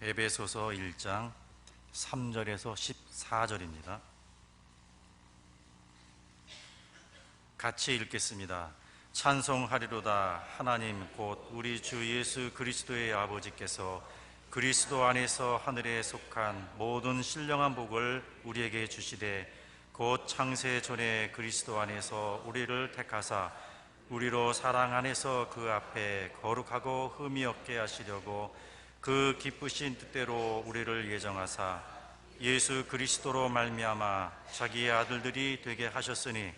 에베소서 1장 3절에서 14절입니다. 같이 읽겠습니다. 찬송하리로다. 하나님 곧 우리 주 예수 그리스도의 아버지께서 그리스도 안에서 하늘에 속한 모든 신령한 복을 우리에게 주시되 곧 창세 전에 그리스도 안에서 우리를 택하사 우리로 사랑 안에서 그 앞에 거룩하고 흠이 없게 하시려고 그 기쁘신 뜻대로 우리를 예정하사 예수 그리스도로 말미암아 자기의 아들들이 되게 하셨으니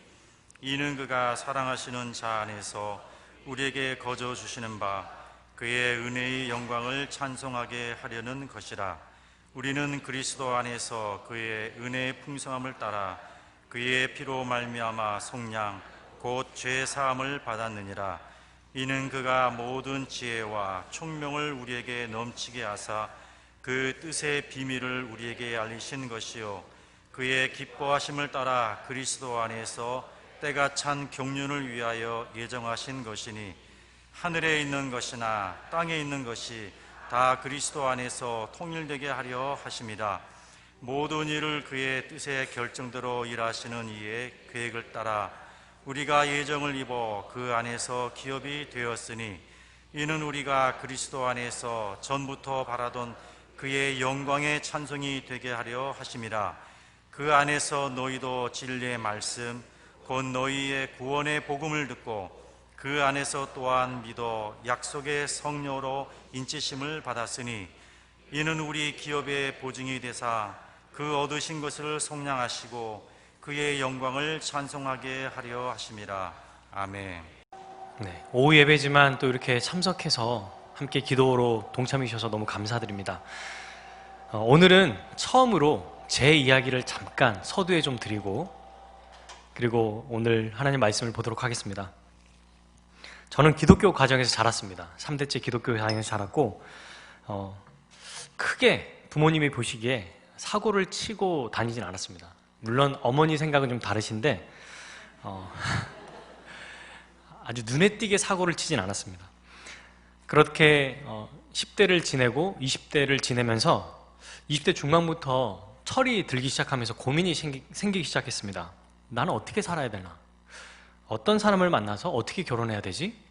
이는 그가 사랑하시는 자 안에서 우리에게 거저 주시는 바 그의 은혜의 영광을 찬송하게 하려는 것이라. 우리는 그리스도 안에서 그의 은혜의 풍성함을 따라 그의 피로 말미암아 속량 곧 죄 사함을 받았느니라. 이는 그가 모든 지혜와 총명을 우리에게 넘치게 하사 그 뜻의 비밀을 우리에게 알리신 것이요 그의 기뻐하심을 따라 그리스도 안에서 때가 찬 경륜을 위하여 예정하신 것이니 하늘에 있는 것이나 땅에 있는 것이 다 그리스도 안에서 통일되게 하려 하심이라. 모든 일을 그의 뜻의 결정대로 일하시는 이의 계획을 따라 우리가 예정을 입어 그 안에서 기업이 되었으니 이는 우리가 그리스도 안에서 전부터 바라던 그의 영광의 찬송이 되게 하려 하심이라. 그 안에서 너희도 진리의 말씀 곧 너희의 구원의 복음을 듣고 그 안에서 또한 믿어 약속의 성령으로 인치심을 받았으니 이는 우리 기업의 보증이 되사 그 얻으신 것을 속량하시고 그의 영광을 찬송하게 하려 하심이라. 아멘. 네, 오후 예배지만 또 이렇게 참석해서 함께 기도로 동참해 주셔서 너무 감사드립니다. 오늘은 처음으로 제 이야기를 잠깐 서두에 좀 드리고 그리고 오늘 하나님 말씀을 보도록 하겠습니다. 저는 기독교 가정에서 자랐습니다. 3대째 기독교 가정에서 자랐고 크게 부모님이 보시기에 사고를 치고 다니진 않았습니다. 물론 어머니 생각은 좀 다르신데 아주 눈에 띄게 사고를 치진 않았습니다. 그렇게 10대를 지내고 20대를 지내면서 20대 중반부터 철이 들기 시작하면서 고민이 생기기 시작했습니다. 나는 어떻게 살아야 되나? 어떤 사람을 만나서 어떻게 결혼해야 되지?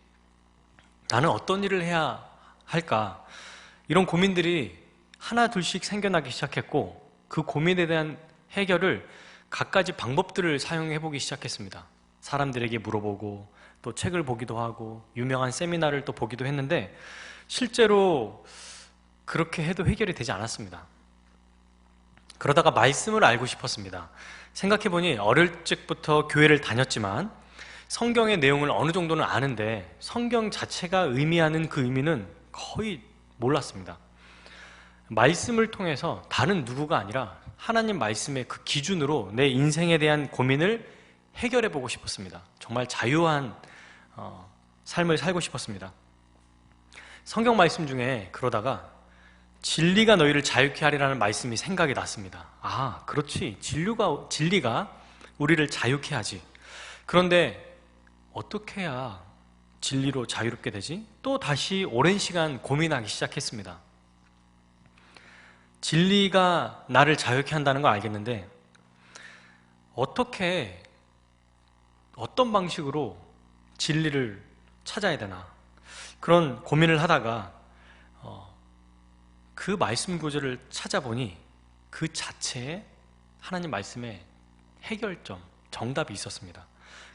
나는 어떤 일을 해야 할까? 이런 고민들이 하나 둘씩 생겨나기 시작했고 그 고민에 대한 해결을 갖가지 방법들을 사용해 보기 시작했습니다. 사람들에게 물어보고 또 책을 보기도 하고 유명한 세미나를 또 보기도 했는데 실제로 그렇게 해도 해결이 되지 않았습니다. 그러다가 말씀을 알고 싶었습니다. 생각해보니 어릴 적부터 교회를 다녔지만 성경의 내용을 어느 정도는 아는데 성경 자체가 의미하는 그 의미는 거의 몰랐습니다. 말씀을 통해서 다른 누구가 아니라 하나님 말씀의 그 기준으로 내 인생에 대한 고민을 해결해 보고 싶었습니다. 정말 자유한 삶을 살고 싶었습니다. 성경 말씀 중에 그러다가 진리가 너희를 자유케 하리라는 말씀이 생각이 났습니다. 아, 그렇지. 진리가 우리를 자유케 하지. 그런데 어떻게 해야 진리로 자유롭게 되지? 또 다시 오랜 시간 고민하기 시작했습니다. 진리가 나를 자유케 한다는 걸 알겠는데 어떤 방식으로 진리를 찾아야 되나 그런 고민을 하다가 그 말씀 구절을 찾아보니 그 자체에 하나님 말씀의 해결점, 정답이 있었습니다.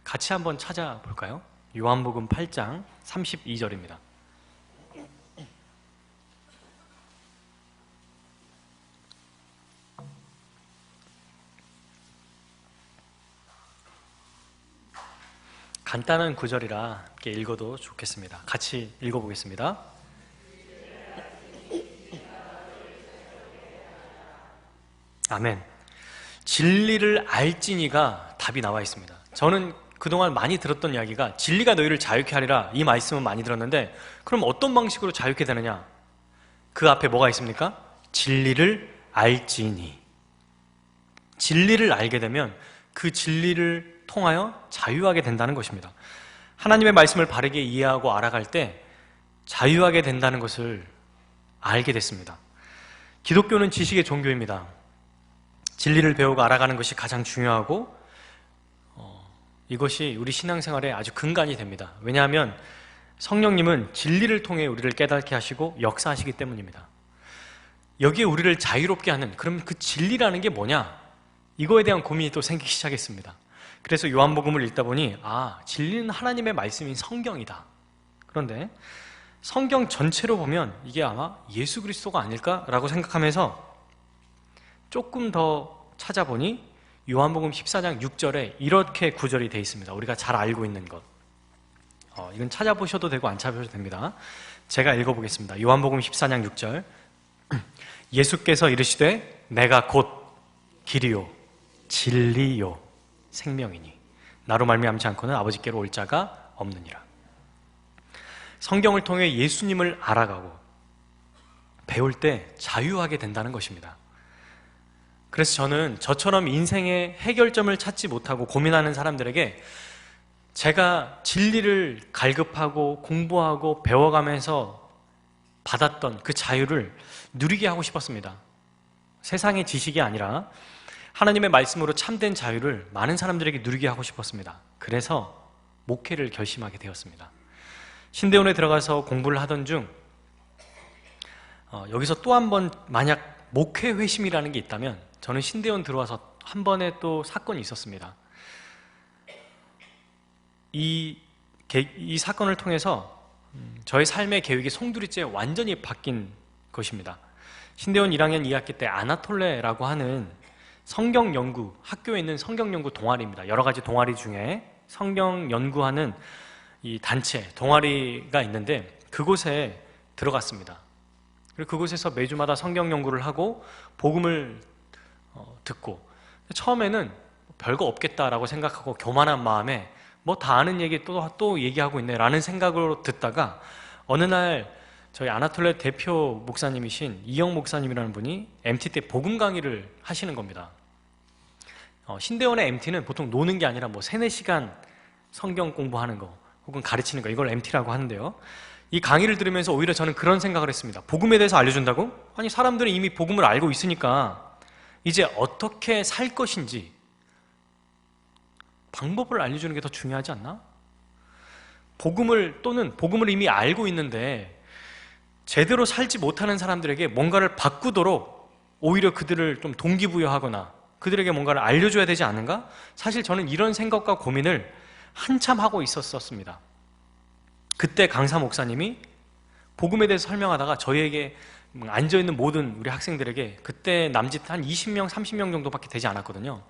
같이 한번 찾아볼까요? 요한복음 8장 32절입니다. 간단한 구절이라 이렇게 읽어도 좋겠습니다. 같이 읽어보겠습니다. 아멘. 진리를 알지니가 답이 나와 있습니다. 저는 그동안 많이 들었던 이야기가 진리가 너희를 자유케 하리라 이 말씀은 많이 들었는데 그럼 어떤 방식으로 자유케 되느냐? 그 앞에 뭐가 있습니까? 진리를 알지니. 진리를 알게 되면 그 진리를 통하여 자유하게 된다는 것입니다. 하나님의 말씀을 바르게 이해하고 알아갈 때 자유하게 된다는 것을 알게 됐습니다. 기독교는 지식의 종교입니다. 진리를 배우고 알아가는 것이 가장 중요하고 이것이 우리 신앙생활의 아주 근간이 됩니다. 왜냐하면 성령님은 진리를 통해 우리를 깨닫게 하시고 역사하시기 때문입니다. 여기에 우리를 자유롭게 하는, 그럼 그 진리라는 게 뭐냐? 이거에 대한 고민이 또 생기기 시작했습니다. 그래서 요한복음을 읽다 보니 진리는 하나님의 말씀인 성경이다. 그런데 성경 전체로 보면 이게 아마 예수 그리스도가 아닐까라고 생각하면서 조금 더 찾아보니 요한복음 14장 6절에 이렇게 구절이 되어 있습니다. 우리가 잘 알고 있는 것. 이건 찾아보셔도 되고 안 찾아보셔도 됩니다. 제가 읽어보겠습니다. 요한복음 14장 6절. 예수께서 이르시되 내가 곧 길이요 진리요 생명이니 나로 말미암지 않고는 아버지께로 올 자가 없느니라. 성경을 통해 예수님을 알아가고 배울 때 자유하게 된다는 것입니다. 그래서 저는 저처럼 인생의 해결점을 찾지 못하고 고민하는 사람들에게 제가 진리를 갈급하고 공부하고 배워가면서 받았던 그 자유를 누리게 하고 싶었습니다. 세상의 지식이 아니라 하나님의 말씀으로 참된 자유를 많은 사람들에게 누리게 하고 싶었습니다. 그래서 목회를 결심하게 되었습니다. 신대원에 들어가서 공부를 하던 중 여기서 또 한 번 만약 목회 회심이라는 게 있다면 저는 신대원 들어와서 한 번에 또 사건이 있었습니다. 이 사건을 통해서 저의 삶의 계획이 송두리째 완전히 바뀐 것입니다. 신대원 1학년 2학기 때 아나톨레라고 하는 성경 연구, 학교에 있는 성경 연구 동아리입니다. 여러 가지 동아리 중에 성경 연구하는 이 단체, 동아리가 있는데 그곳에 들어갔습니다. 그리고 그곳에서 매주마다 성경 연구를 하고 복음을 듣고 처음에는 별거 없겠다라고 생각하고 교만한 마음에 뭐 다 아는 얘기 또 얘기하고 있네 라는 생각으로 듣다가 어느 날 저희 아나톨레 대표 목사님이신 이영 목사님이라는 분이 MT 때 복음 강의를 하시는 겁니다. 신대원의 MT는 보통 노는 게 아니라 뭐 3-4시간 성경 공부하는 거 혹은 가르치는 거, 이걸 MT라고 하는데요. 이 강의를 들으면서 오히려 저는 그런 생각을 했습니다. 복음에 대해서 알려준다고? 아니, 사람들은 이미 복음을 알고 있으니까 이제 어떻게 살 것인지 방법을 알려주는 게 더 중요하지 않나? 복음을 이미 알고 있는데 제대로 살지 못하는 사람들에게 뭔가를 바꾸도록 오히려 그들을 좀 동기부여하거나 그들에게 뭔가를 알려줘야 되지 않은가? 사실 저는 이런 생각과 고민을 한참 하고 있었습니다. 그때 강사 목사님이 복음에 대해서 설명하다가 저희에게 앉아있는 모든 우리 학생들에게 그때 남짓 한 20명, 30명 정도밖에 되지 않았거든요.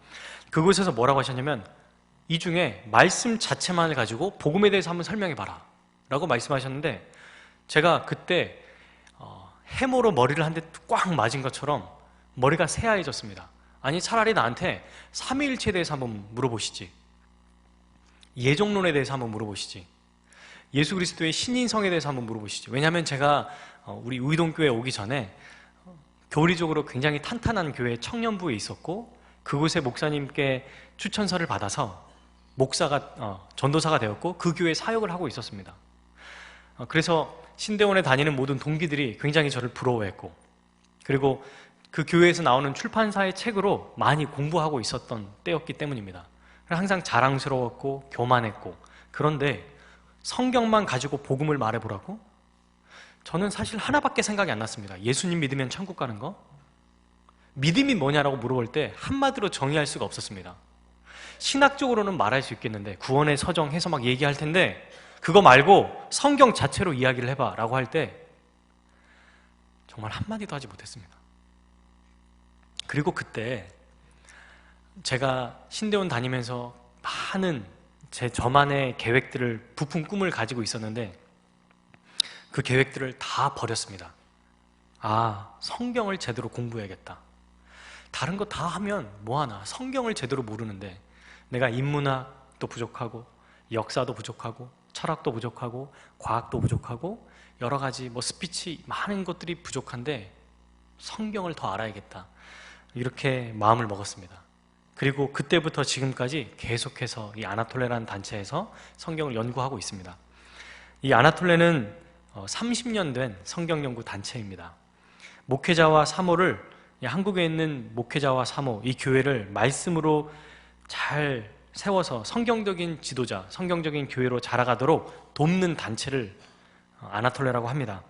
그곳에서 뭐라고 하셨냐면 이 중에 말씀 자체만을 가지고 복음에 대해서 한번 설명해봐라 라고 말씀하셨는데 제가 그때 해모로 머리를 한 대 꽉 맞은 것처럼 머리가 새하얘졌습니다. 아니, 차라리 나한테 삼위일체에 대해서 한번 물어보시지, 예정론에 대해서 한번 물어보시지, 예수 그리스도의 신인성에 대해서 한번 물어보시죠. 왜냐하면 제가 우리 우이동교회 오기 전에 교리적으로 굉장히 탄탄한 교회 청년부에 있었고 그곳에 목사님께 추천서를 받아서 전도사가 되었고 그 교회에 사역을 하고 있었습니다. 그래서 신대원에 다니는 모든 동기들이 굉장히 저를 부러워했고 그리고 그 교회에서 나오는 출판사의 책으로 많이 공부하고 있었던 때였기 때문입니다. 항상 자랑스러웠고 교만했고 그런데 성경만 가지고 복음을 말해보라고? 저는 사실 하나밖에 생각이 안 났습니다. 예수님 믿으면 천국 가는 거? 믿음이 뭐냐라고 물어볼 때 한마디로 정의할 수가 없었습니다. 신학적으로는 말할 수 있겠는데 구원의 서정 해서 막 얘기할 텐데 그거 말고 성경 자체로 이야기를 해봐 라고 할 때 정말 한마디도 하지 못했습니다. 그리고 그때 제가 신대원 다니면서 많은 저만의 계획들을, 부푼 꿈을 가지고 있었는데 그 계획들을 다 버렸습니다. 성경을 제대로 공부해야겠다. 다른 거 다 하면 뭐하나, 성경을 제대로 모르는데 내가 인문학도 부족하고 역사도 부족하고 철학도 부족하고 과학도 부족하고 여러 가지 스피치 많은 것들이 부족한데 성경을 더 알아야겠다. 이렇게 마음을 먹었습니다. 그리고 그때부터 지금까지 계속해서 이 아나톨레라는 단체에서 성경을 연구하고 있습니다. 이 아나톨레는 30년 된 성경 연구 단체입니다. 목회자와 사모를, 한국에 있는 목회자와 사모, 이 교회를 말씀으로 잘 세워서 성경적인 지도자, 성경적인 교회로 자라가도록 돕는 단체를 아나톨레라고 합니다.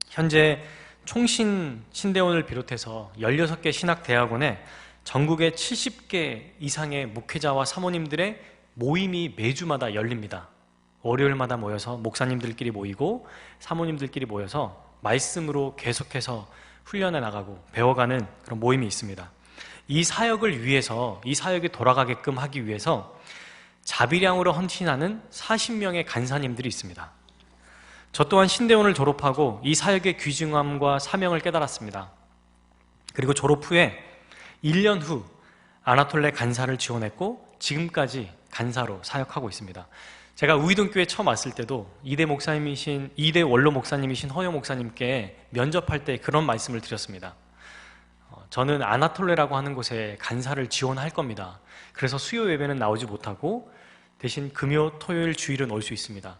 현재 총신 신대원을 비롯해서 16개 신학대학원에 전국의 70개 이상의 목회자와 사모님들의 모임이 매주마다 열립니다. 월요일마다 모여서 목사님들끼리 모이고 사모님들끼리 모여서 말씀으로 계속해서 훈련해 나가고 배워가는 그런 모임이 있습니다. 이 사역을 위해서, 이 사역이 돌아가게끔 하기 위해서 자비량으로 헌신하는 40명의 간사님들이 있습니다. 저 또한 신대원을 졸업하고 이 사역의 귀중함과 사명을 깨달았습니다. 그리고 졸업 후에 1년 후 아나톨레 간사를 지원했고 지금까지 간사로 사역하고 있습니다. 제가 우이동교회 처음 왔을 때도 이대 원로 목사님이신 허영 목사님께 면접할 때 그런 말씀을 드렸습니다. 저는 아나톨레라고 하는 곳에 간사를 지원할 겁니다. 그래서 수요 예배는 나오지 못하고 대신 금요, 토요일, 주일은 올 수 있습니다.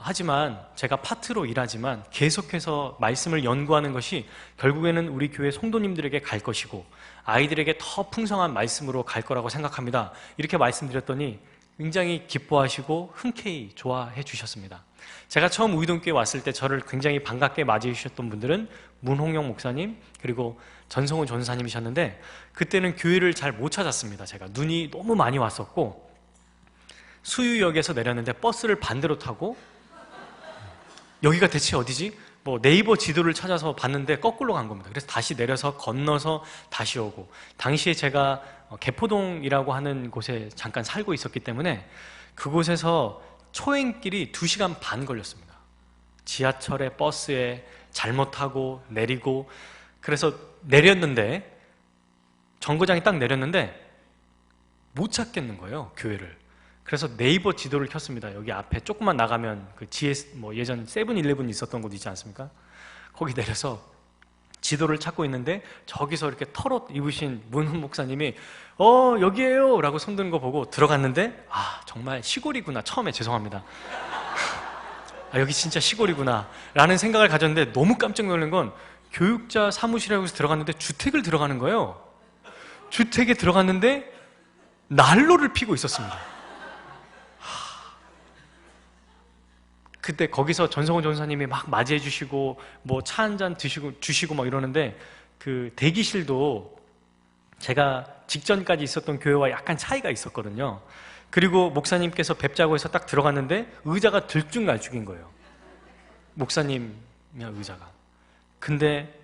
하지만 제가 파트로 일하지만 계속해서 말씀을 연구하는 것이 결국에는 우리 교회 성도님들에게 갈 것이고 아이들에게 더 풍성한 말씀으로 갈 거라고 생각합니다. 이렇게 말씀드렸더니 굉장히 기뻐하시고 흔쾌히 좋아해 주셨습니다. 제가 처음 우이동교회 왔을 때 저를 굉장히 반갑게 맞이해 주셨던 분들은 문홍영 목사님 그리고 전성훈 전사님이셨는데 그때는 교회를 잘 못 찾았습니다. 제가 눈이 너무 많이 왔었고 수유역에서 내렸는데 버스를 반대로 타고 여기가 대체 어디지? 네이버 지도를 찾아서 봤는데 거꾸로 간 겁니다. 그래서 다시 내려서 건너서 다시 오고 당시에 제가 개포동이라고 하는 곳에 잠깐 살고 있었기 때문에 그곳에서 초행길이 2시간 반 걸렸습니다. 지하철에 버스에 잘못 타고 내리고 그래서 내렸는데 정거장에 딱 내렸는데 못 찾겠는 거예요, 교회를. 그래서 네이버 지도를 켰습니다. 여기 앞에 조금만 나가면 그 GS 예전 세븐일레븐 있었던 곳 있지 않습니까? 거기 내려서 지도를 찾고 있는데 저기서 이렇게 털옷 입으신 문훈 목사님이 여기에요 라고 손드는 거 보고 들어갔는데 정말 시골이구나. 처음에 죄송합니다. 여기 진짜 시골이구나 라는 생각을 가졌는데 너무 깜짝 놀란 건 교육자 사무실이라고 해서 들어갔는데 주택을 들어가는 거예요. 주택에 들어갔는데 난로를 피고 있었습니다. 그때 거기서 전성훈 전사님이 막 맞이해 주시고 차 한 잔 주시고 막 이러는데 그 대기실도 제가 직전까지 있었던 교회와 약간 차이가 있었거든요. 그리고 목사님께서 뵙자고 해서 딱 들어갔는데 의자가 들쭉날쭉인 거예요. 목사님의 의자가. 근데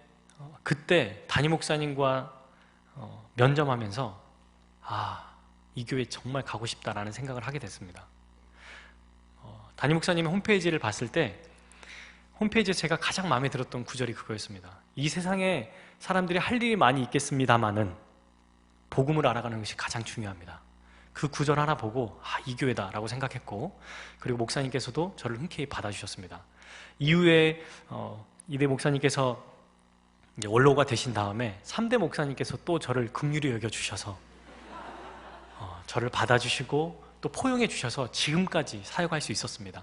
그때 담임 목사님과 면접하면서 이 교회 정말 가고 싶다라는 생각을 하게 됐습니다. 담임 목사님의 홈페이지를 봤을 때 홈페이지에 제가 가장 마음에 들었던 구절이 그거였습니다. 이 세상에 사람들이 할 일이 많이 있겠습니다마는 복음을 알아가는 것이 가장 중요합니다. 그 구절 하나 보고 이 교회다라고 생각했고 그리고 목사님께서도 저를 흔쾌히 받아주셨습니다. 이후에 이대 목사님께서 이제 원로가 되신 다음에 3대 목사님께서 또 저를 긍휼히 여겨주셔서 저를 받아주시고 또 포용해 주셔서 지금까지 사역할 수 있었습니다.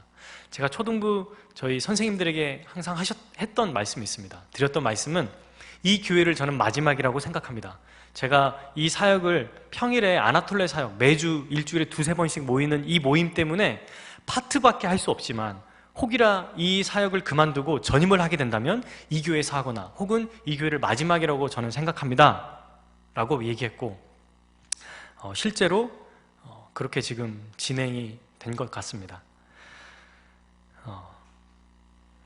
제가 초등부 저희 선생님들에게 항상 했던 말씀이 있습니다. 드렸던 말씀은 이 교회를 저는 마지막이라고 생각합니다. 제가 이 사역을 평일에 아나톨레 사역 매주 일주일에 2-3번씩 모이는 이 모임 때문에 파트밖에 할 수 없지만 혹이라 이 사역을 그만두고 전임을 하게 된다면 이 교회에서 하거나 혹은 이 교회를 마지막이라고 저는 생각합니다 라고 얘기했고 실제로 그렇게 지금 진행이 된 것 같습니다.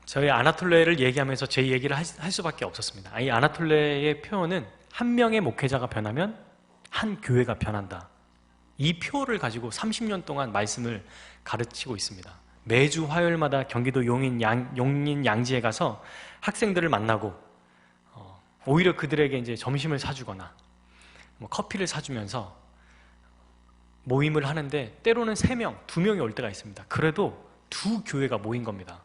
저희 아나톨레를 얘기하면서 제 얘기를 할 수밖에 없었습니다. 이 아나톨레의 표현은 한 명의 목회자가 변하면 한 교회가 변한다. 이 표를 가지고 30년 동안 말씀을 가르치고 있습니다. 매주 화요일마다 경기도 용인 양지에 가서 학생들을 만나고 오히려 그들에게 이제 점심을 사주거나 커피를 사주면서 모임을 하는데 때로는 3명, 2명이 올 때가 있습니다. 그래도 2교회가 모인 겁니다.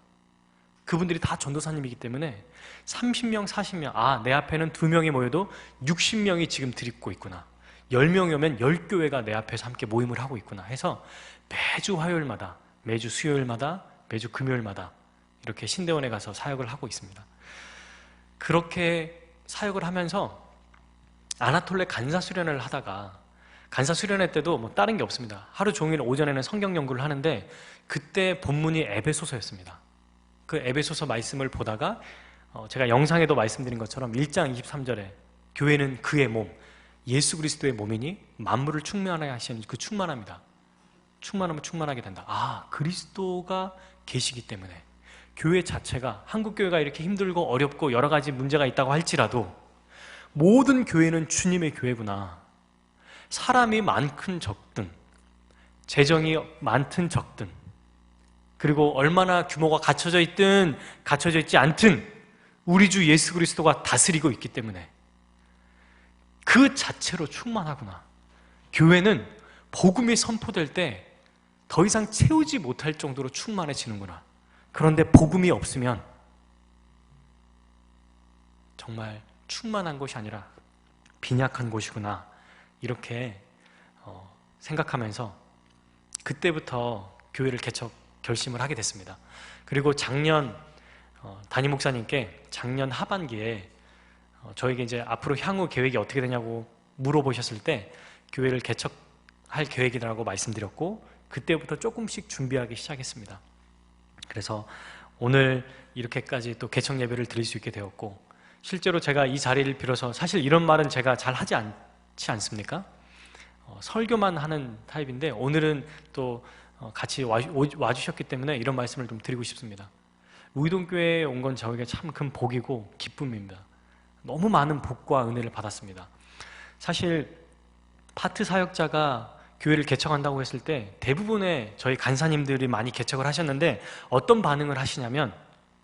그분들이 다 전도사님이기 때문에 30명, 40명, 내 앞에는 2명이 모여도 60명이 지금 드립고 있구나. 10명이 오면 10교회가 내 앞에서 함께 모임을 하고 있구나 해서 매주 화요일마다, 매주 수요일마다, 매주 금요일마다 이렇게 신대원에 가서 사역을 하고 있습니다. 그렇게 사역을 하면서 아나톨레 간사 수련을 하다가, 간사 수련회 때도 뭐 다른 게 없습니다. 하루 종일 오전에는 성경 연구를 하는데 그때 본문이 에베소서였습니다. 그 에베소서 말씀을 보다가 제가 영상에도 말씀드린 것처럼 1장 23절에 교회는 그의 몸, 예수 그리스도의 몸이니 만물을 충만하게 하시는 그 충만합니다. 충만하면 충만하게 된다. 아, 그리스도가 계시기 때문에 교회 자체가, 한국 교회가 이렇게 힘들고 어렵고 여러 가지 문제가 있다고 할지라도 모든 교회는 주님의 교회구나. 사람이 많든 적든, 재정이 많든 적든, 그리고 얼마나 규모가 갖춰져 있든 갖춰져 있지 않든 우리 주 예수 그리스도가 다스리고 있기 때문에 그 자체로 충만하구나. 교회는 복음이 선포될 때 더 이상 채우지 못할 정도로 충만해지는구나. 그런데 복음이 없으면 정말 충만한 곳이 아니라 빈약한 곳이구나. 이렇게 생각하면서 그때부터 교회를 개척 결심을 하게 됐습니다. 그리고 작년 담임 목사님께 작년 하반기에 저에게 이제 앞으로 향후 계획이 어떻게 되냐고 물어보셨을 때 교회를 개척할 계획이라고 말씀드렸고, 그때부터 조금씩 준비하기 시작했습니다. 그래서 오늘 이렇게까지 또 개척 예배를 드릴 수 있게 되었고, 실제로 제가 이 자리를 빌어서, 사실 이런 말은 제가 잘 하지 않지 않습니까? 설교만 하는 타입인데 오늘은 또 같이 와주셨기 때문에 이런 말씀을 좀 드리고 싶습니다. 우이동교회에 온 건 저에게 참 큰 복이고 기쁨입니다. 너무 많은 복과 은혜를 받았습니다. 사실 파트 사역자가 교회를 개척한다고 했을 때 대부분의 저희 간사님들이 많이 개척을 하셨는데 어떤 반응을 하시냐면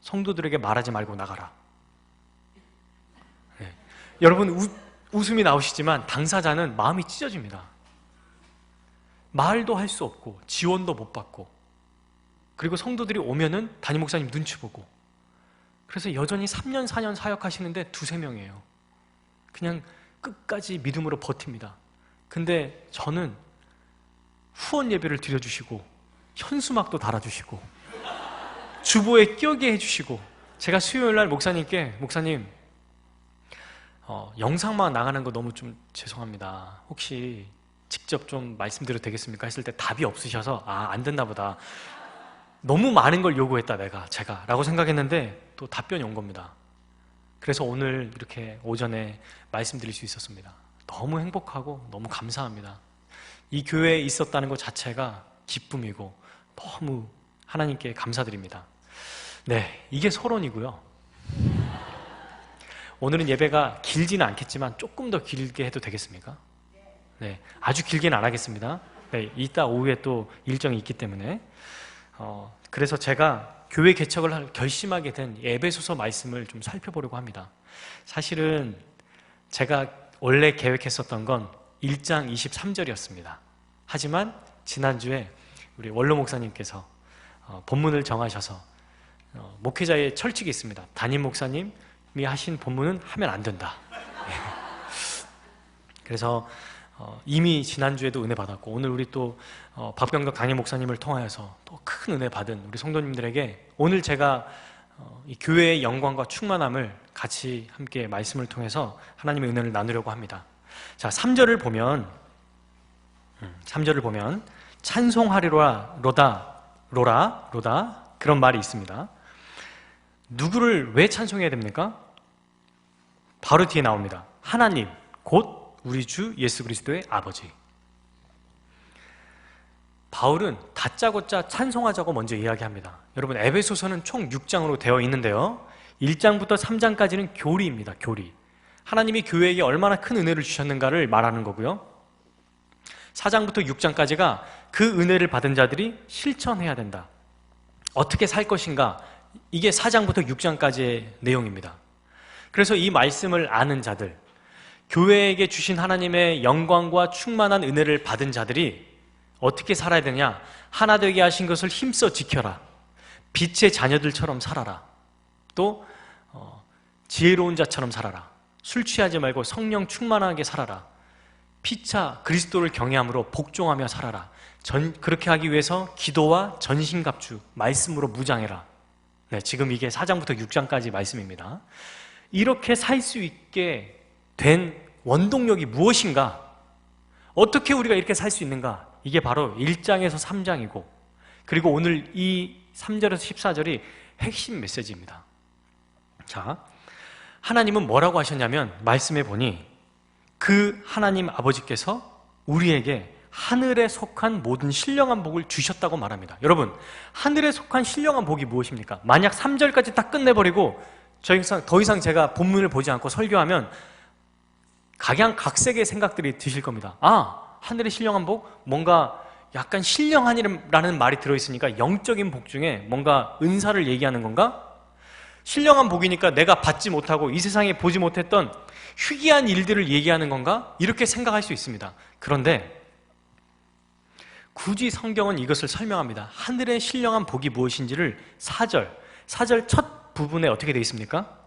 성도들에게 말하지 말고 나가라. 네. 여러분 웃음이 나오시지만 당사자는 마음이 찢어집니다. 말도 할 수 없고 지원도 못 받고, 그리고 성도들이 오면은 담임 목사님 눈치 보고, 그래서 여전히 3년 4년 사역하시는데 2-3명이에요. 그냥 끝까지 믿음으로 버팁니다. 근데 저는 후원 예배를 드려주시고 현수막도 달아주시고 주보에 끼우게 해주시고, 제가 수요일날 목사님께 목사님 영상만 나가는 거 너무 좀 죄송합니다. 혹시 직접 좀 말씀드려도 되겠습니까? 했을 때 답이 없으셔서 안 됐나 보다. 너무 많은 걸 요구했다 제가 라고 생각했는데 또 답변이 온 겁니다. 그래서 오늘 이렇게 오전에 말씀드릴 수 있었습니다. 너무 행복하고 너무 감사합니다. 이 교회에 있었다는 것 자체가 기쁨이고 너무 하나님께 감사드립니다. 네, 이게 서론이고요. 오늘은 예배가 길지는 않겠지만 조금 더 길게 해도 되겠습니까? 네, 아주 길게는 안 하겠습니다. 네, 이따 오후에 또 일정이 있기 때문에 그래서 제가 교회 개척을 결심하게 된 에베소서 말씀을 좀 살펴보려고 합니다. 사실은 제가 원래 계획했었던 건 1장 23절이었습니다. 하지만 지난주에 우리 원로 목사님께서 본문을 정하셔서 목회자의 철칙이 있습니다. 담임 목사님이 하신 본문은 하면 안 된다. 그래서 이미 지난주에도 은혜 받았고, 오늘 우리 또 박병덕 담임 목사님을 통하여서 또 큰 은혜 받은 우리 성도님들에게 오늘 제가 이 교회의 영광과 충만함을 같이 함께 말씀을 통해서 하나님의 은혜를 나누려고 합니다. 자, 3절을 보면 찬송하리로라 로다 그런 말이 있습니다. 누구를 왜 찬송해야 됩니까? 바로 뒤에 나옵니다. 하나님 곧 우리 주 예수 그리스도의 아버지. 바울은 다짜고짜 찬송하자고 먼저 이야기합니다. 여러분, 에베소서는 총 6장으로 되어 있는데요, 1장부터 3장까지는 교리입니다. 교리. 하나님이 교회에게 얼마나 큰 은혜를 주셨는가를 말하는 거고요, 4장부터 6장까지가 그 은혜를 받은 자들이 실천해야 된다. 어떻게 살 것인가, 이게 4장부터 6장까지의 내용입니다. 그래서 이 말씀을 아는 자들, 교회에게 주신 하나님의 영광과 충만한 은혜를 받은 자들이 어떻게 살아야 되냐? 하나 되게 하신 것을 힘써 지켜라. 빛의 자녀들처럼 살아라. 또 지혜로운 자처럼 살아라. 술 취하지 말고 성령 충만하게 살아라. 피차 그리스도를 경외함으로 복종하며 살아라. 그렇게 하기 위해서 기도와 전신갑주 말씀으로 무장해라. 네, 지금 이게 4장부터 6장까지 말씀입니다. 이렇게 살 수 있게 된 원동력이 무엇인가? 어떻게 우리가 이렇게 살 수 있는가? 이게 바로 1장에서 3장이고, 그리고 오늘 이 3절에서 14절이 핵심 메시지입니다. 자, 하나님은 뭐라고 하셨냐면, 말씀해 보니 그 하나님 아버지께서 우리에게 하늘에 속한 모든 신령한 복을 주셨다고 말합니다. 여러분, 하늘에 속한 신령한 복이 무엇입니까? 만약 3절까지 딱 끝내버리고 더 이상 제가 본문을 보지 않고 설교하면 각양각색의 생각들이 드실 겁니다. 아, 하늘의 신령한 복? 뭔가 약간 신령한이라는 말이 들어있으니까 영적인 복 중에 뭔가 은사를 얘기하는 건가? 신령한 복이니까 내가 받지 못하고 이 세상에 보지 못했던 희귀한 일들을 얘기하는 건가? 이렇게 생각할 수 있습니다. 그런데 굳이 성경은 이것을 설명합니다. 하늘의 신령한 복이 무엇인지를 4절 첫 부분에 어떻게 되어 있습니까?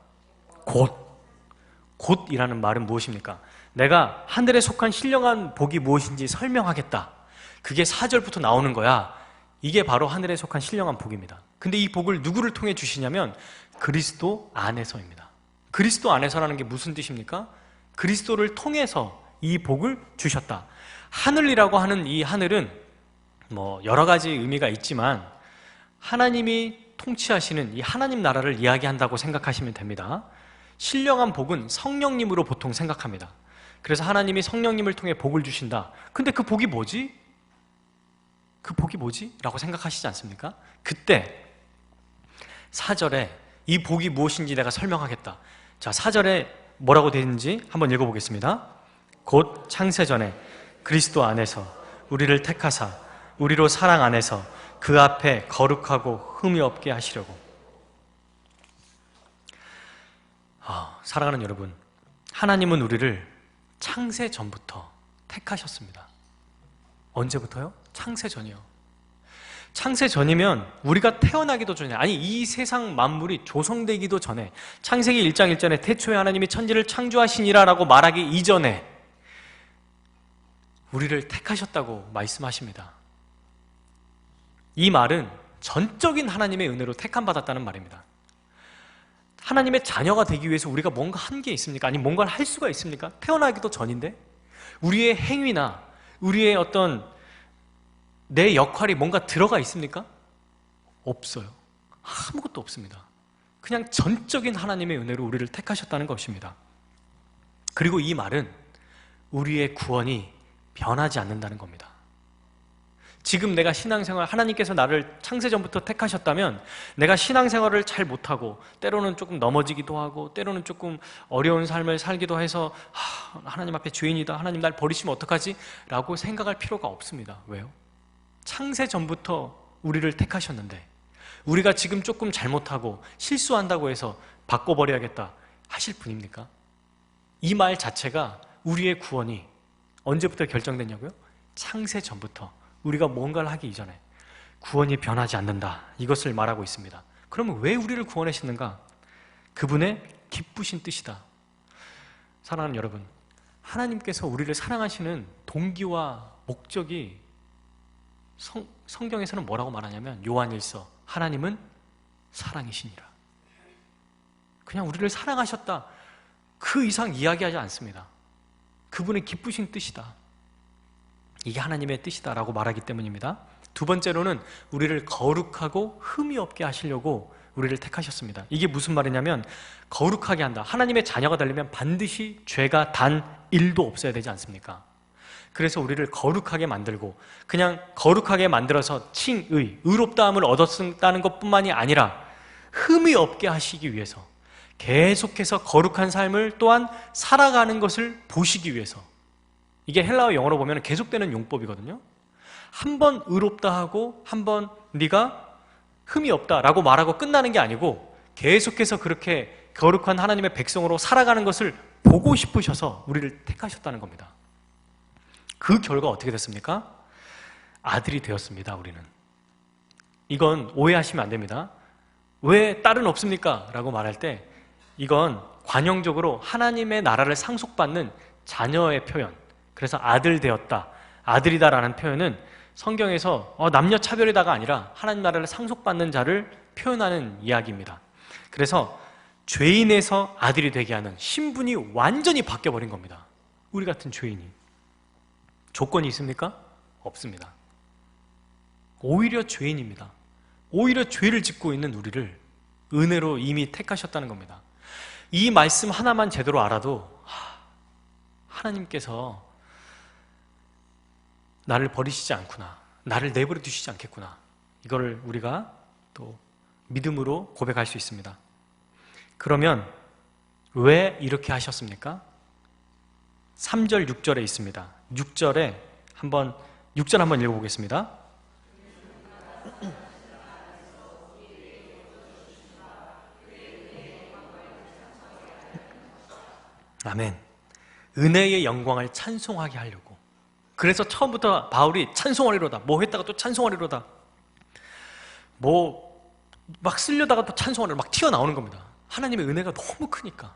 곧이라는 말은 무엇입니까? 내가 하늘에 속한 신령한 복이 무엇인지 설명하겠다. 그게 4절부터 나오는 거야. 이게 바로 하늘에 속한 신령한 복입니다. 근데 이 복을 누구를 통해 주시냐면 그리스도 안에서입니다. 그리스도 안에서라는 게 무슨 뜻입니까? 그리스도를 통해서 이 복을 주셨다. 하늘이라고 하는 이 하늘은 여러 가지 의미가 있지만 하나님이 통치하시는 이 하나님 나라를 이야기한다고 생각하시면 됩니다. 신령한 복은 성령님으로 보통 생각합니다. 그래서 하나님이 성령님을 통해 복을 주신다. 근데 그 복이 뭐지? 그 복이 뭐지? 라고 생각하시지 않습니까? 그때 4절에 이 복이 무엇인지 내가 설명하겠다. 자, 4절에 뭐라고 되어 있는지 한번 읽어보겠습니다. 곧 창세전에 그리스도 안에서 우리를 택하사 우리로 사랑 안에서 그 앞에 거룩하고 흠이 없게 하시려고. 사랑하는 여러분, 하나님은 우리를 창세 전부터 택하셨습니다. 언제부터요? 창세 전이요. 창세 전이면 우리가 태어나기도 전에, 아니 이 세상 만물이 조성되기도 전에, 창세기 1장 1절에 태초에 하나님이 천지를 창조하시니라 라고 말하기 이전에 우리를 택하셨다고 말씀하십니다. 이 말은 전적인 하나님의 은혜로 택함받았다는 말입니다. 하나님의 자녀가 되기 위해서 우리가 뭔가 한 게 있습니까? 아니 뭔가를 할 수가 있습니까? 태어나기도 전인데 우리의 행위나 우리의 어떤 내 역할이 뭔가 들어가 있습니까? 없어요. 아무것도 없습니다. 그냥 전적인 하나님의 은혜로 우리를 택하셨다는 것입니다. 그리고 이 말은 우리의 구원이 변하지 않는다는 겁니다. 지금 내가 신앙생활, 하나님께서 나를 창세전부터 택하셨다면 내가 신앙생활을 잘 못하고 때로는 조금 넘어지기도 하고 때로는 조금 어려운 삶을 살기도 해서 하나님 앞에 죄인이다, 하나님 날 버리시면 어떡하지? 라고 생각할 필요가 없습니다. 왜요? 창세전부터 우리를 택하셨는데 우리가 지금 조금 잘못하고 실수한다고 해서 바꿔버려야겠다 하실 분입니까? 이 말 자체가 우리의 구원이 언제부터 결정됐냐고요? 창세전부터 우리가 뭔가를 하기 이전에 구원이 변하지 않는다, 이것을 말하고 있습니다. 그러면 왜 우리를 구원하시는가? 그분의 기쁘신 뜻이다. 사랑하는 여러분, 하나님께서 우리를 사랑하시는 동기와 목적이 성경에서는 뭐라고 말하냐면 요한일서, 하나님은 사랑이시니라. 그냥 우리를 사랑하셨다, 그 이상 이야기하지 않습니다. 그분의 기쁘신 뜻이다, 이게 하나님의 뜻이다라고 말하기 때문입니다. 두 번째로는 우리를 거룩하고 흠이 없게 하시려고 우리를 택하셨습니다. 이게 무슨 말이냐면 거룩하게 한다. 하나님의 자녀가 되려면 반드시 죄가 단 1도 없어야 되지 않습니까? 그래서 우리를 거룩하게 만들고, 그냥 거룩하게 만들어서 칭의, 의롭다함을 얻었다는 것뿐만이 아니라 흠이 없게 하시기 위해서 계속해서 거룩한 삶을 또한 살아가는 것을 보시기 위해서, 이게 헬라어 영어로 보면 계속되는 용법이거든요. 한 번 의롭다 하고 한 번 네가 흠이 없다라고 말하고 끝나는 게 아니고 계속해서 그렇게 거룩한 하나님의 백성으로 살아가는 것을 보고 싶으셔서 우리를 택하셨다는 겁니다. 그 결과 어떻게 됐습니까? 아들이 되었습니다. 우리는. 이건 오해하시면 안 됩니다. 왜 딸은 없습니까? 라고 말할 때 이건 관용적으로 하나님의 나라를 상속받는 자녀의 표현, 그래서 아들 되었다, 아들이다라는 표현은 성경에서 남녀 차별이다가 아니라 하나님 나라를 상속받는 자를 표현하는 이야기입니다. 그래서 죄인에서 아들이 되게 하는 신분이 완전히 바뀌어버린 겁니다. 우리 같은 죄인이. 조건이 있습니까? 없습니다. 오히려 죄인입니다. 오히려 죄를 짓고 있는 우리를 은혜로 이미 택하셨다는 겁니다. 이 말씀 하나만 제대로 알아도 하나님께서 나를 버리시지 않구나, 나를 내버려 두시지 않겠구나, 이걸 우리가 또 믿음으로 고백할 수 있습니다. 그러면 왜 이렇게 하셨습니까? 3절, 6절에 있습니다. 6절 한번 읽어보겠습니다. 아멘. 은혜의 영광을 찬송하게 하려고. 그래서 처음부터 바울이 찬송하리로다, 뭐 했다가 또 찬송하리로다, 뭐 막 쓰려다가 또 찬송하리로 막 튀어나오는 겁니다. 하나님의 은혜가 너무 크니까.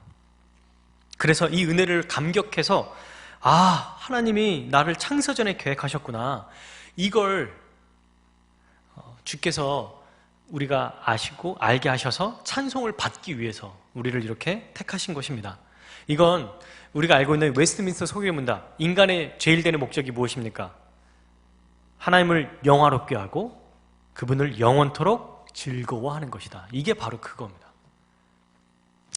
그래서 이 은혜를 감격해서 하나님이 나를 창세전에 계획하셨구나, 이걸 주께서 우리가 아시고 알게 하셔서 찬송을 받기 위해서 우리를 이렇게 택하신 것입니다. 이건 우리가 알고 있는 웨스트민스터 소교의 문답, 인간의 제일 되는 목적이 무엇입니까? 하나님을 영화롭게 하고 그분을 영원토록 즐거워하는 것이다. 이게 바로 그겁니다.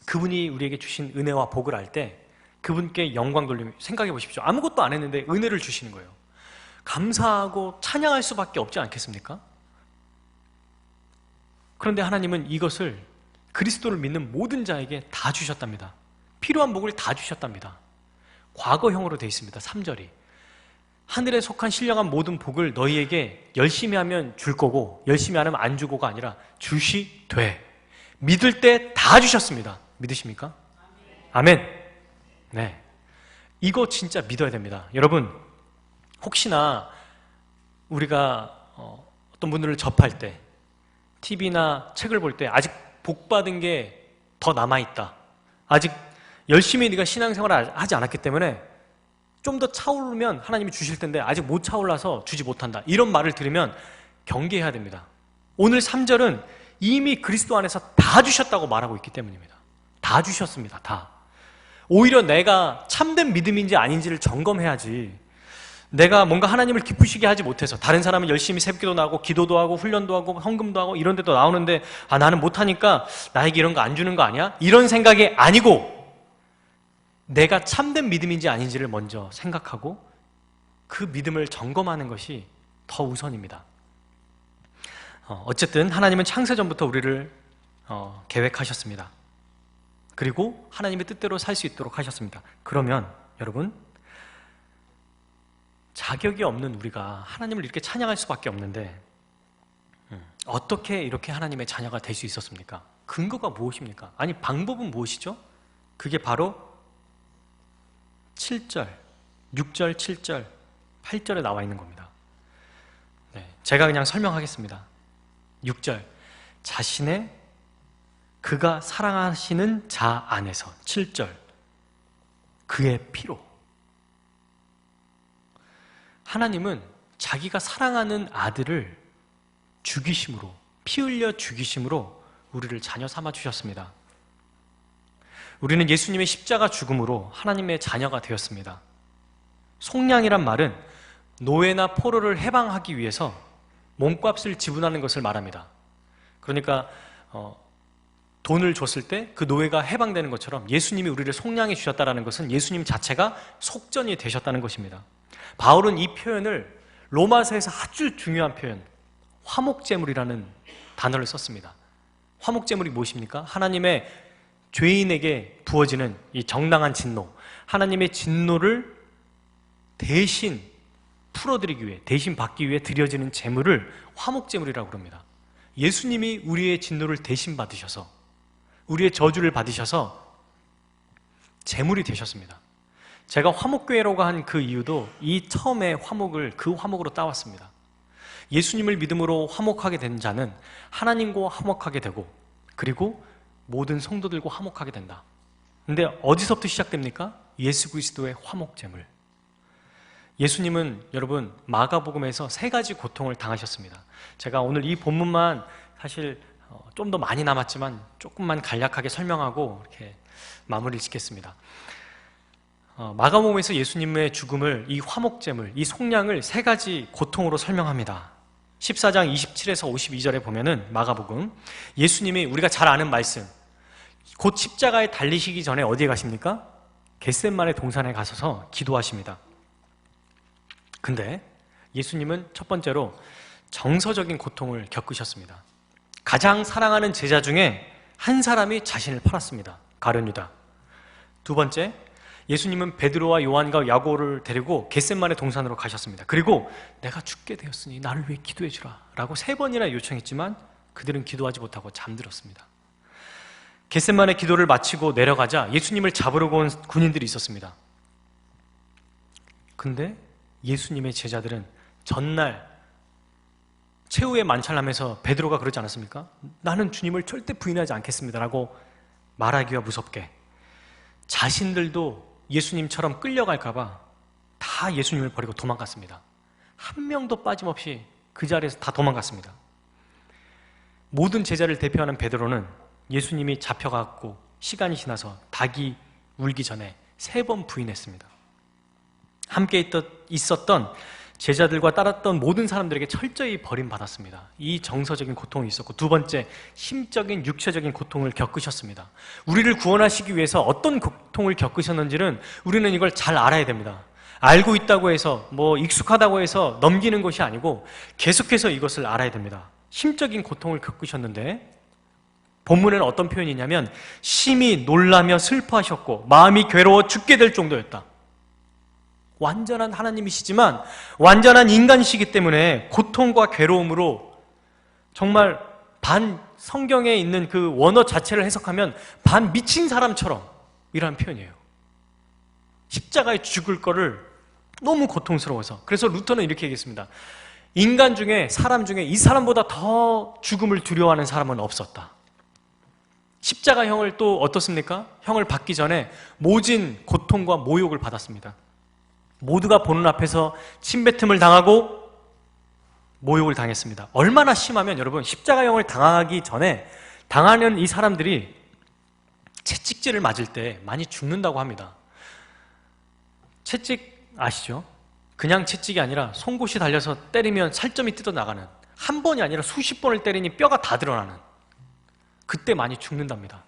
그분이 우리에게 주신 은혜와 복을 알 때 그분께 영광 돌리며, 생각해 보십시오. 아무것도 안 했는데 은혜를 주시는 거예요. 감사하고 찬양할 수밖에 없지 않겠습니까? 그런데 하나님은 이것을 그리스도를 믿는 모든 자에게 다 주셨답니다. 필요한 복을 다 주셨답니다. 과거형으로 되어 있습니다. 3절이. 하늘에 속한 신령한 모든 복을 너희에게 열심히 하면 줄 거고 열심히 안 하면 안 주고가 아니라 주시되. 믿을 때 다 주셨습니다. 믿으십니까? 아멘. 네, 이거 진짜 믿어야 됩니다. 여러분, 혹시나 우리가 어떤 분들을 접할 때, TV나 책을 볼 때 아직 복 받은 게 더 남아있다, 아직 열심히 네가 신앙생활을 하지 않았기 때문에 좀 더 차오르면 하나님이 주실 텐데 아직 못 차올라서 주지 못한다, 이런 말을 들으면 경계해야 됩니다. 오늘 3절은 이미 그리스도 안에서 다 주셨다고 말하고 있기 때문입니다. 다 주셨습니다. 다. 오히려 내가 참된 믿음인지 아닌지를 점검해야지, 내가 뭔가 하나님을 기쁘시게 하지 못해서, 다른 사람은 열심히 새벽기도 나고 기도도 하고 훈련도 하고 헌금도 하고 이런 데도 나오는데 나는 못하니까 나에게 이런 거 안 주는 거 아니야? 이런 생각이 아니고, 내가 참된 믿음인지 아닌지를 먼저 생각하고 그 믿음을 점검하는 것이 더 우선입니다. 어쨌든 하나님은 창세전부터 우리를 계획하셨습니다. 그리고 하나님의 뜻대로 살 수 있도록 하셨습니다. 그러면 여러분, 자격이 없는 우리가 하나님을 이렇게 찬양할 수밖에 없는데 어떻게 이렇게 하나님의 자녀가 될 수 있었습니까? 근거가 무엇입니까? 아니, 방법은 무엇이죠? 그게 바로 7절, 6절, 7절, 8절에 나와 있는 겁니다. 네, 제가 그냥 설명하겠습니다. 6절, 자신의 그가 사랑하시는 자 안에서. 7절, 그의 피로. 하나님은 자기가 사랑하는 아들을 죽이심으로, 피 흘려 죽이심으로 우리를 자녀 삼아 주셨습니다. 우리는 예수님의 십자가 죽음으로 하나님의 자녀가 되었습니다. 속량이란 말은 노예나 포로를 해방하기 위해서 몸값을 지불하는 것을 말합니다. 그러니까 돈을 줬을 때 그 노예가 해방되는 것처럼 예수님이 우리를 속량해 주셨다는 것은 예수님 자체가 속전이 되셨다는 것입니다. 바울은 이 표현을 로마서에서 아주 중요한 표현, 화목제물이라는 단어를 썼습니다. 화목제물이 무엇입니까? 하나님의 죄인에게 부어지는 이 정당한 진노, 하나님의 진노를 대신 풀어드리기 위해, 대신 받기 위해 드려지는 제물을 화목제물이라고 합니다. 예수님이 우리의 진노를 대신 받으셔서, 우리의 저주를 받으셔서 제물이 되셨습니다. 제가 화목교회라고 한 그 이유도 이 처음에 화목을 그 화목으로 따왔습니다. 예수님을 믿음으로 화목하게 된 자는 하나님과 화목하게 되고, 그리고 모든 성도들과 화목하게 된다. 근데 어디서부터 시작됩니까? 예수 그리스도의 화목제물. 예수님은 여러분 마가복음에서 3가지 고통을 당하셨습니다. 제가 오늘 이 본문만 사실 좀 더 많이 남았지만 조금만 간략하게 설명하고 이렇게 마무리를 짓겠습니다. 마가복음에서 예수님의 죽음을, 이 화목제물, 이 속량을 세 가지 고통으로 설명합니다. 14장 27에서 52절에 보면은 마가복음, 예수님이 우리가 잘 아는 말씀, 곧 십자가에 달리시기 전에 어디에 가십니까? 겟셋마네 동산에 가셔서 기도하십니다. 근데 예수님은 첫 번째로 정서적인 고통을 겪으셨습니다. 가장 사랑하는 제자 중에 한 사람이 자신을 팔았습니다. 가룟 유다. 두 번째, 예수님은 베드로와 요한과 야고보를 데리고 겟셋마네 동산으로 가셨습니다. 그리고 내가 죽게 되었으니 나를 위해 기도해 주라 라고 3번이나 요청했지만 그들은 기도하지 못하고 잠들었습니다. 겟셋마네 기도를 마치고 내려가자 예수님을 잡으러 온 군인들이 있었습니다. 근데 예수님의 제자들은 전날 최후의 만찬하면서 베드로가 그러지 않았습니까? 나는 주님을 절대 부인하지 않겠습니다 라고 말하기가 무섭게 자신들도 예수님처럼 끌려갈까봐 다 예수님을 버리고 도망갔습니다. 한 명도 빠짐없이 그 자리에서 다 도망갔습니다. 모든 제자를 대표하는 베드로는 예수님이 잡혀갔고 시간이 지나서 닭이 울기 전에 3번 부인했습니다. 함께 있었던 제자들과 따랐던 모든 사람들에게 철저히 버림받았습니다. 이 정서적인 고통이 있었고, 두 번째, 심적인 육체적인 고통을 겪으셨습니다. 우리를 구원하시기 위해서 어떤 고통을 겪으셨는지는 우리는 이걸 잘 알아야 됩니다. 알고 있다고 해서 익숙하다고 해서 넘기는 것이 아니고 계속해서 이것을 알아야 됩니다. 심적인 고통을 겪으셨는데 본문에는 어떤 표현이 있냐면 심히 놀라며 슬퍼하셨고 마음이 괴로워 죽게 될 정도였다. 완전한 하나님이시지만 완전한 인간이시기 때문에 고통과 괴로움으로 정말 반 성경에 있는 그 원어 자체를 해석하면 반 미친 사람처럼 이라는 표현이에요. 십자가에 죽을 거를 너무 고통스러워서. 그래서 루터는 이렇게 얘기했습니다. 인간 중에, 사람 중에 이 사람보다 더 죽음을 두려워하는 사람은 없었다. 십자가형을 또 어떻습니까? 형을 받기 전에 모진 고통과 모욕을 받았습니다. 모두가 보는 앞에서 침뱉음을 당하고 모욕을 당했습니다. 얼마나 심하면 여러분 십자가형을 당하기 전에 당하는 이 사람들이 채찍질을 맞을 때 많이 죽는다고 합니다. 채찍 아시죠? 그냥 채찍이 아니라 송곳이 달려서 때리면 살점이 뜯어나가는, 한 번이 아니라 수십 번을 때리니 뼈가 다 드러나는, 그때 많이 죽는답니다.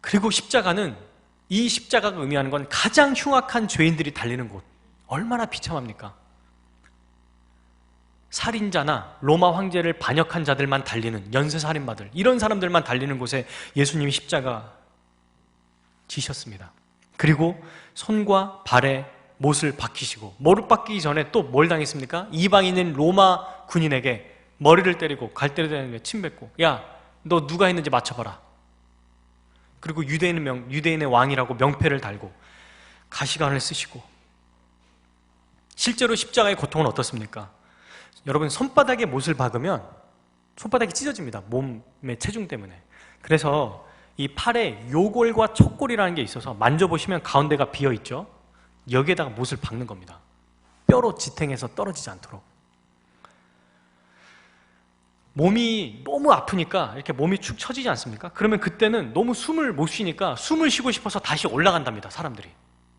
그리고 십자가는, 이 십자가가 의미하는 건 가장 흉악한 죄인들이 달리는 곳. 얼마나 비참합니까? 살인자나 로마 황제를 반역한 자들만 달리는, 연쇄살인마들, 이런 사람들만 달리는 곳에 예수님이 십자가 지셨습니다. 그리고 손과 발에 못을 박히시고, 못을 박히기 전에 또 뭘 당했습니까? 이방인인 로마 군인에게 머리를 때리고 갈대로 때리는 침 뱉고, 야, 너 누가 했는지 맞춰봐라. 그리고 유대인의 왕이라고 명패를 달고 가시관을 쓰시고. 실제로 십자가의 고통은 어떻습니까? 여러분, 손바닥에 못을 박으면 손바닥이 찢어집니다. 몸의 체중 때문에. 그래서 이 팔에 요골과 척골이라는 게 있어서 만져보시면 가운데가 비어있죠. 여기에다가 못을 박는 겁니다. 뼈로 지탱해서 떨어지지 않도록. 몸이 너무 아프니까 이렇게 몸이 축 처지지 않습니까? 그러면 그때는 너무 숨을 못 쉬니까 숨을 쉬고 싶어서 다시 올라간답니다. 사람들이.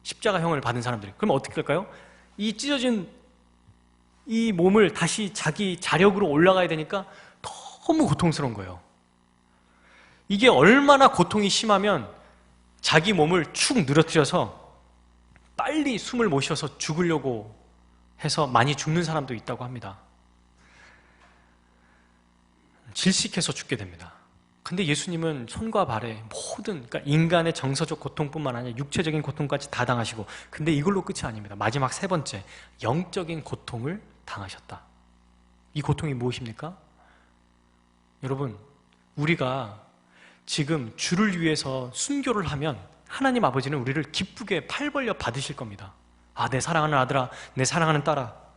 십자가형을 받은 사람들이. 그러면 어떻게 할까요? 이 찢어진 이 몸을 다시 자기 자력으로 올라가야 되니까 너무 고통스러운 거예요. 이게 얼마나 고통이 심하면 자기 몸을 축 늘어뜨려서 빨리 숨을 못 쉬어서 죽으려고 해서 많이 죽는 사람도 있다고 합니다. 질식해서 죽게 됩니다. 근데 예수님은 손과 발에 모든, 그러니까 인간의 정서적 고통뿐만 아니라 육체적인 고통까지 다 당하시고, 근데 이걸로 끝이 아닙니다. 마지막 3번째, 영적인 고통을 당하셨다. 이 고통이 무엇입니까? 여러분, 우리가 지금 주를 위해서 순교를 하면 하나님 아버지는 우리를 기쁘게 팔 벌려 받으실 겁니다. 아, 내 사랑하는 아들아, 내 사랑하는 딸아.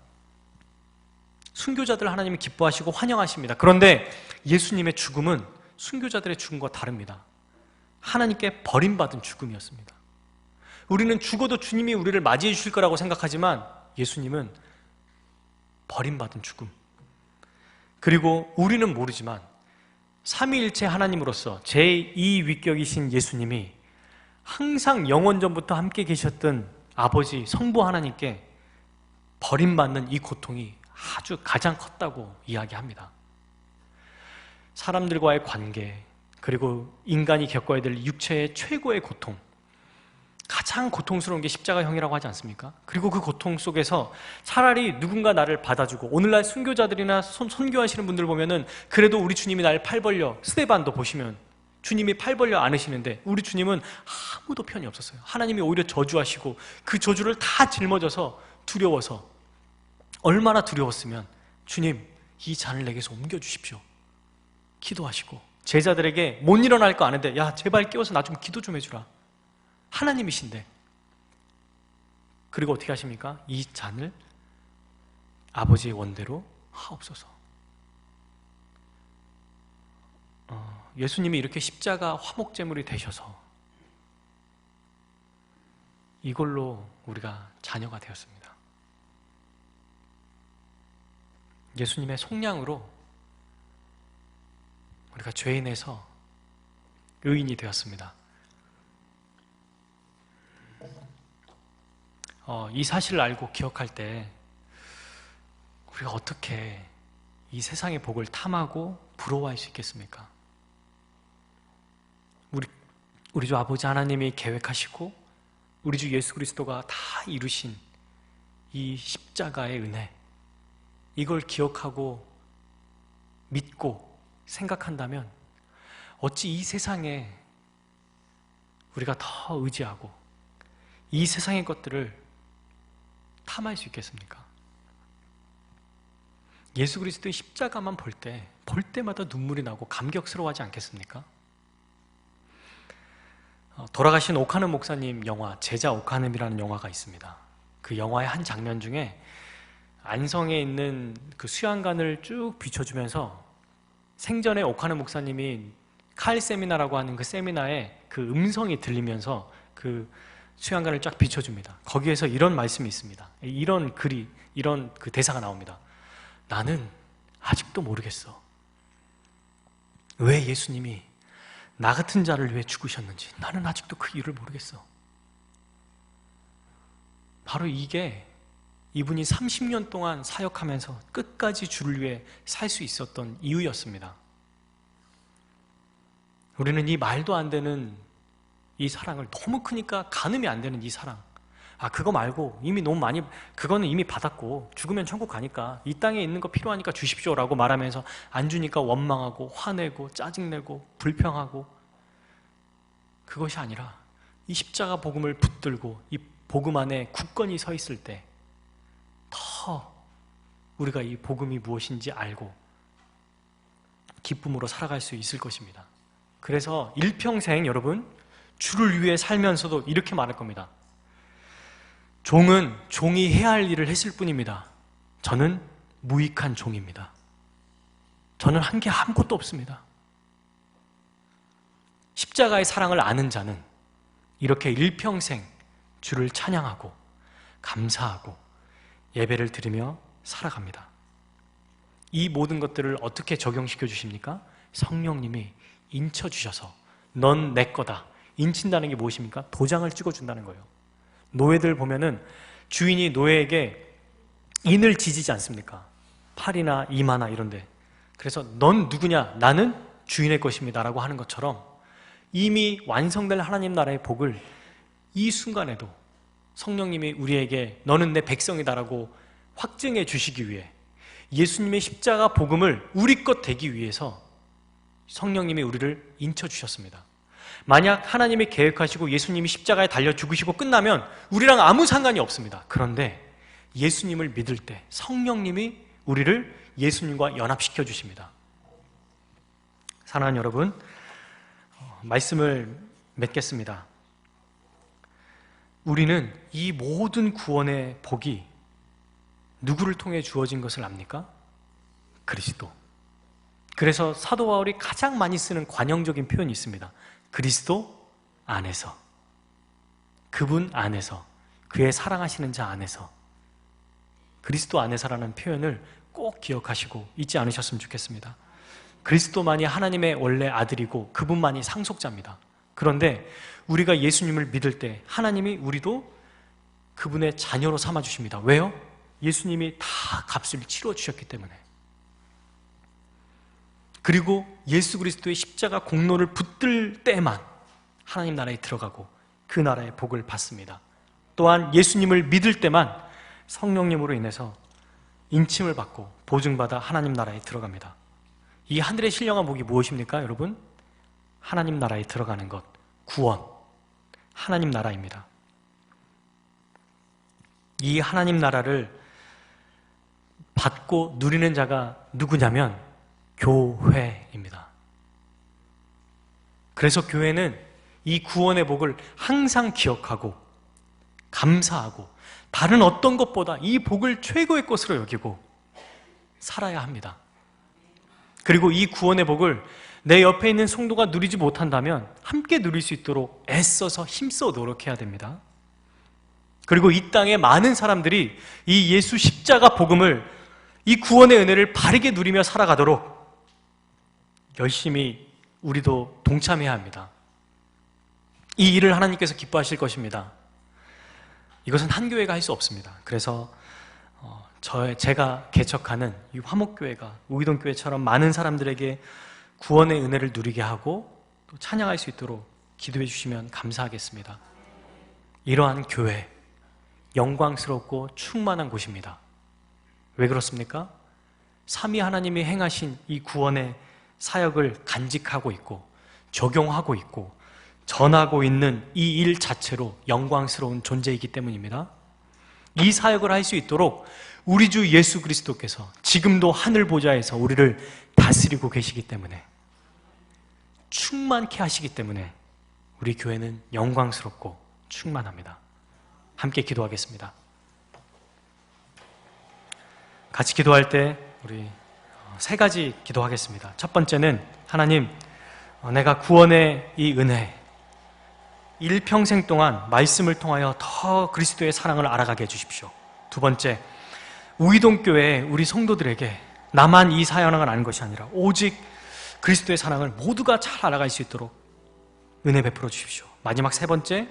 순교자들 하나님이 기뻐하시고 환영하십니다. 그런데 예수님의 죽음은 순교자들의 죽음과 다릅니다. 하나님께 버림받은 죽음이었습니다. 우리는 죽어도 주님이 우리를 맞이해 주실 거라고 생각하지만 예수님은 버림받은 죽음. 그리고 우리는 모르지만 삼위일체 하나님으로서 제2위격이신 예수님이 항상 영원전부터 함께 계셨던 아버지 성부 하나님께 버림받는 이 고통이 아주 가장 컸다고 이야기합니다. 사람들과의 관계, 그리고 인간이 겪어야 될 육체의 최고의 고통, 가장 고통스러운 게 십자가형이라고 하지 않습니까? 그리고 그 고통 속에서 차라리 누군가 나를 받아주고, 오늘날 순교자들이나 선교하시는 분들 보면은 그래도 우리 주님이 날 팔 벌려, 스데반도 보시면 주님이 팔 벌려 안으시는데 우리 주님은 아무도 편이 없었어요. 하나님이 오히려 저주하시고 그 저주를 다 짊어져서 두려워서, 얼마나 두려웠으면 주님 이 잔을 내게서 옮겨주십시오 기도하시고, 제자들에게 못 일어날 거 아는데 야 제발 깨워서 나 좀 기도 좀 해주라, 하나님이신데. 그리고 어떻게 하십니까? 이 잔을 아버지의 원대로 하옵소서. 예수님이 이렇게 십자가 화목제물이 되셔서 이걸로 우리가 자녀가 되었습니다. 예수님의 속량으로 우리가 죄인에서 의인이 되었습니다. 이 사실을 알고 기억할 때 우리가 어떻게 이 세상의 복을 탐하고 부러워할 수 있겠습니까? 우리 주 아버지 하나님이 계획하시고 우리 주 예수 그리스도가 다 이루신 이 십자가의 은혜, 이걸 기억하고 믿고 생각한다면 어찌 이 세상에 우리가 더 의지하고 이 세상의 것들을 탐할 수 있겠습니까? 예수 그리스도의 십자가만 볼 때마다 눈물이 나고 감격스러워하지 않겠습니까? 돌아가신 오카는 목사님 영화 제자 오카는이라는 영화가 있습니다. 그 영화의 한 장면 중에 안성에 있는 그 수양관을 쭉 비춰주면서 생전에 오카는 목사님이 칼 세미나라고 하는 그 세미나에 그 음성이 들리면서 그 수양관을 쫙 비춰줍니다. 거기에서 이런 말씀이 있습니다. 이런 그 대사가 나옵니다. 나는 아직도 모르겠어. 왜 예수님이 나 같은 자를 위해 죽으셨는지 나는 아직도 그 이유를 모르겠어. 바로 이게 이분이 30년 동안 사역하면서 끝까지 주를 위해 살 수 있었던 이유였습니다. 우리는 이 말도 안 되는 이 사랑을, 너무 크니까 가늠이 안 되는 이 사랑, 그거 말고 이미 너무 많이, 그거는 이미 받았고 죽으면 천국 가니까 이 땅에 있는 거 필요하니까 주십시오라고 말하면서 안 주니까 원망하고 화내고 짜증내고 불평하고, 그것이 아니라 이 십자가 복음을 붙들고 이 복음 안에 굳건히 서 있을 때 더 우리가 이 복음이 무엇인지 알고 기쁨으로 살아갈 수 있을 것입니다. 그래서 일평생 여러분 주를 위해 살면서도 이렇게 말할 겁니다. 종은 종이 해야 할 일을 했을 뿐입니다. 저는 무익한 종입니다. 저는 한 게 아무것도 없습니다. 십자가의 사랑을 아는 자는 이렇게 일평생 주를 찬양하고 감사하고 예배를 드리며 살아갑니다. 이 모든 것들을 어떻게 적용시켜 주십니까? 성령님이 인쳐주셔서 넌 내 거다. 인친다는 게 무엇입니까? 도장을 찍어준다는 거예요. 노예들 보면은 주인이 노예에게 인을 지지지 않습니까? 팔이나 이마나 이런데. 그래서 넌 누구냐? 나는 주인의 것입니다 라고 하는 것처럼 이미 완성될 하나님 나라의 복을 이 순간에도 성령님이 우리에게 너는 내 백성이다라고 확증해 주시기 위해, 예수님의 십자가 복음을 우리 것 되기 위해서 성령님이 우리를 인쳐 주셨습니다. 만약 하나님이 계획하시고 예수님이 십자가에 달려 죽으시고 끝나면 우리랑 아무 상관이 없습니다. 그런데 예수님을 믿을 때 성령님이 우리를 예수님과 연합시켜 주십니다. 사랑하는 여러분, 말씀을 맺겠습니다. 우리는 이 모든 구원의 복이 누구를 통해 주어진 것을 압니까? 그리스도. 그래서 사도 바울이 가장 많이 쓰는 관용적인 표현이 있습니다. 그리스도 안에서, 그분 안에서, 그의 사랑하시는 자 안에서, 그리스도 안에서라는 표현을 꼭 기억하시고 잊지 않으셨으면 좋겠습니다. 그리스도만이 하나님의 원래 아들이고 그분만이 상속자입니다. 그런데 우리가 예수님을 믿을 때 하나님이 우리도 그분의 자녀로 삼아주십니다. 왜요? 예수님이 다 값을 치러주셨기 때문에. 그리고 예수 그리스도의 십자가 공로를 붙들 때만 하나님 나라에 들어가고 그 나라의 복을 받습니다. 또한 예수님을 믿을 때만 성령님으로 인해서 인침을 받고 보증받아 하나님 나라에 들어갑니다. 이 하늘의 신령한 복이 무엇입니까, 여러분? 하나님 나라에 들어가는 것, 구원, 하나님 나라입니다. 이 하나님 나라를 받고 누리는 자가 누구냐면 교회입니다. 그래서 교회는 이 구원의 복을 항상 기억하고 감사하고 다른 어떤 것보다 이 복을 최고의 것으로 여기고 살아야 합니다. 그리고 이 구원의 복을 내 옆에 있는 성도가 누리지 못한다면 함께 누릴 수 있도록 애써서 힘써 노력해야 됩니다. 그리고 이 땅에 많은 사람들이 이 예수 십자가 복음을, 이 구원의 은혜를 바르게 누리며 살아가도록 열심히 우리도 동참해야 합니다. 이 일을 하나님께서 기뻐하실 것입니다. 이것은 한 교회가 할 수 없습니다. 그래서 제가 개척하는 이 화목교회가 우기동교회처럼 많은 사람들에게 구원의 은혜를 누리게 하고 또 찬양할 수 있도록 기도해 주시면 감사하겠습니다. 이러한 교회, 영광스럽고 충만한 곳입니다. 왜 그렇습니까? 삼위 하나님이 행하신 이 구원의 사역을 간직하고 있고 적용하고 있고 전하고 있는 이 일 자체로 영광스러운 존재이기 때문입니다. 이 사역을 할 수 있도록 우리 주 예수 그리스도께서 지금도 하늘 보좌에서 우리를 다스리고 계시기 때문에, 충만케 하시기 때문에 우리 교회는 영광스럽고 충만합니다. 함께 기도하겠습니다. 같이 기도할 때 우리 세 가지 기도하겠습니다. 첫 번째는, 하나님, 내가 구원의 이 은혜, 일평생 동안 말씀을 통하여 더 그리스도의 사랑을 알아가게 해주십시오. 두 번째, 우이동교회 우리 성도들에게 나만 이 사랑을 아는 것이 아니라 오직 그리스도의 사랑을 모두가 잘 알아갈 수 있도록 은혜 베풀어 주십시오. 마지막 세 번째,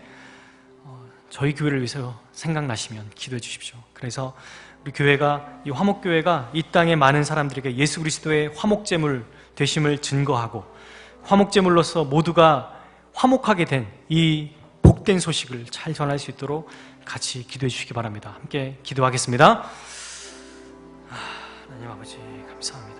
저희 교회를 위해서 생각나시면 기도해 주십시오. 그래서 우리 교회가, 이 화목교회가 이 땅의 많은 사람들에게 예수 그리스도의 화목제물 되심을 증거하고 화목제물로서 모두가 화목하게 된 이 복된 소식을 잘 전할 수 있도록 같이 기도해 주시기 바랍니다. 함께 기도하겠습니다. 하나님 아버지, 감사합니다.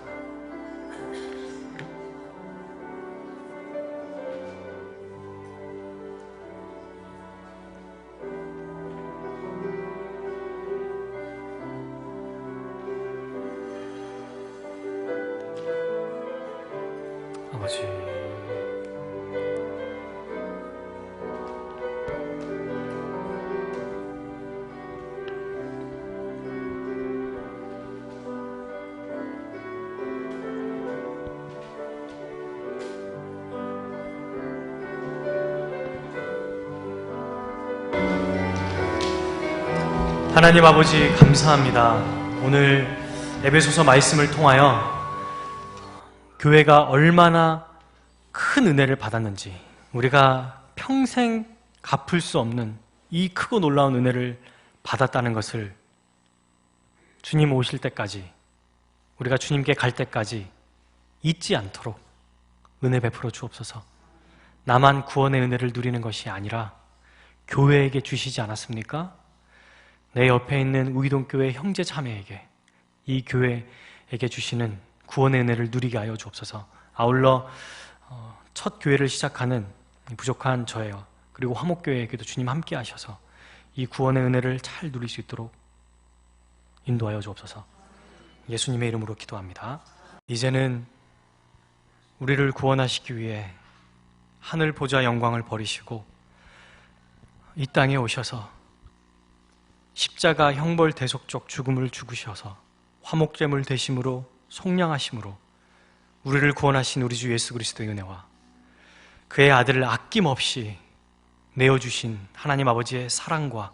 아버지, 하나님 아버지, 감사합니다. 오늘 에베소서 말씀을 통하여 교회가 얼마나 큰 은혜를 받았는지, 우리가 평생 갚을 수 없는 이 크고 놀라운 은혜를 받았다는 것을 주님 오실 때까지, 우리가 주님께 갈 때까지 잊지 않도록 은혜 베풀어 주옵소서. 나만 구원의 은혜를 누리는 것이 아니라 교회에게 주시지 않았습니까? 내 옆에 있는 우이동교회 형제 자매에게, 이 교회에게 주시는 구원의 은혜를 누리게 하여 주옵소서. 아울러 첫 교회를 시작하는 부족한 저예요, 그리고 화목교회에게도 주님 함께 하셔서 이 구원의 은혜를 잘 누릴 수 있도록 인도하여 주옵소서. 예수님의 이름으로 기도합니다. 이제는 우리를 구원하시기 위해 하늘 보좌 영광을 버리시고 이 땅에 오셔서 십자가 형벌 대속적 죽음을 죽으셔서 화목제물 되심으로 속량하심으로 우리를 구원하신 우리 주 예수 그리스도의 은혜와 그의 아들을 아낌없이 내어주신 하나님 아버지의 사랑과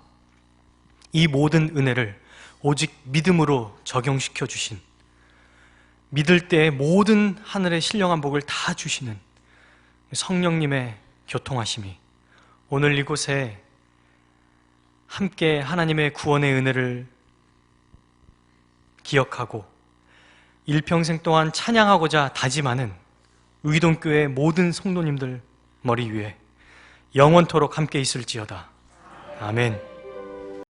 이 모든 은혜를 오직 믿음으로 적용시켜 주신 믿을 때에 모든 하늘의 신령한 복을 다 주시는 성령님의 교통하심이 오늘 이곳에 함께 하나님의 구원의 은혜를 기억하고 일평생 동안 찬양하고자 다짐하는 의동교회 모든 성도님들 머리 위에 영원토록 함께 있을지어다. 아멘.